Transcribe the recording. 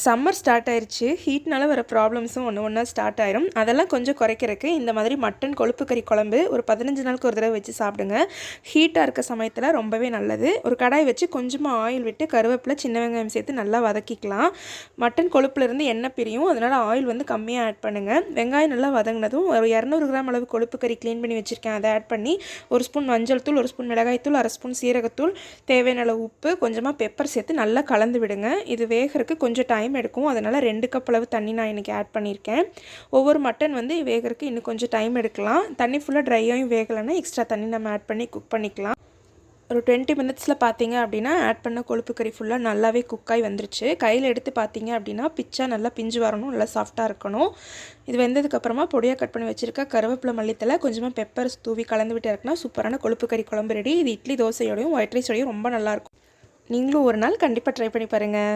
Summer start ஆயிருச்சு. ஹீட்னால வர ப்ராப்ளம்ஸும் ஒன்று ஒன்றா ஸ்டார்ட் ஆயிரும். அதெல்லாம் கொஞ்சம் குறைக்கிறதுக்கு இந்த மாதிரி மட்டன் கொழுப்பு கறி குழம்பு ஒரு 15 நாளுக்கு ஒரு தடவை வச்சு சாப்பிடுங்க. ஹீட்டாக இருக்க சமயத்தில் ரொம்பவே நல்லது. ஒரு கடாய் வச்சு கொஞ்சமாக ஆயில் விட்டு கருவேப்பிலை, சின்ன வெங்காயம் சேர்த்து நல்லா வதக்கிக்கலாம். மட்டன் கொழுப்புலேருந்து எண்ணெய் பிரியும். அதனால் ஆயில் வந்து கம்மியாக ஆட் பண்ணுங்கள். வெங்காயம் நல்லா வதங்கினதும் ஒரு 200 கிராம் அளவு கொழுப்பு கறி க்ளீன் பண்ணி வச்சுருக்கேன். அதை ஆட் பண்ணி 1 ஸ்பூன் மஞ்சள் தூள், 1 ஸ்பூன் மிளகாய்த்தூள், 1/2 ஸ்பூன் சீரகத்தூள், தேவையான அளவு உப்பு, கொஞ்சமாக பெப்பர் சேர்த்து நல்லா கலந்து விடுங்க. இது வேகிறதுக்கு கொஞ்சம் டைம் எடுக்கும். அதனால் 2 கப் அளவு தண்ணி நான் இன்றைக்கி ஆட் பண்ணியிருக்கேன். ஒவ்வொரு மட்டன் வந்து வேகிறதுக்கு இன்னும் கொஞ்சம் டைம் எடுக்கலாம். தண்ணி ஃபுல்லாக ட்ரையாகவும் வேகலைன்னா எக்ஸ்ட்ரா தண்ணி நம்ம ஆட் பண்ணி குக் பண்ணிக்கலாம். ஒரு 20 மினிட்ஸில் பார்த்தீங்க அப்படின்னா ஆட் பண்ண கொழுப்பு கறி ஃபுல்லாக நல்லாவே குக்காகி வந்துருச்சு. கையில் எடுத்து பார்த்தீங்க அப்படின்னா பிச்சா நல்லா பிஞ்சு வரணும், நல்லா சாஃப்டாக இருக்கணும். இது வெந்ததுக்கப்புறமா பொடியாக கட் பண்ணி வச்சுருக்க கருவேப்பிலை, மல்லித்தலை, கொஞ்சமாக பெப்பர் தூவி கலந்து விட்டு இருக்குன்னா சூப்பரான கொழுப்பு கறி குழம்பு ரெடி. இது இட்லி தோசையோடையும் ஒயிட் ரைஸோடையும் ரொம்ப நல்லாயிருக்கும். நீங்களும் ஒரு நாள் கண்டிப்பாக ட்ரை பண்ணி பாருங்கள்.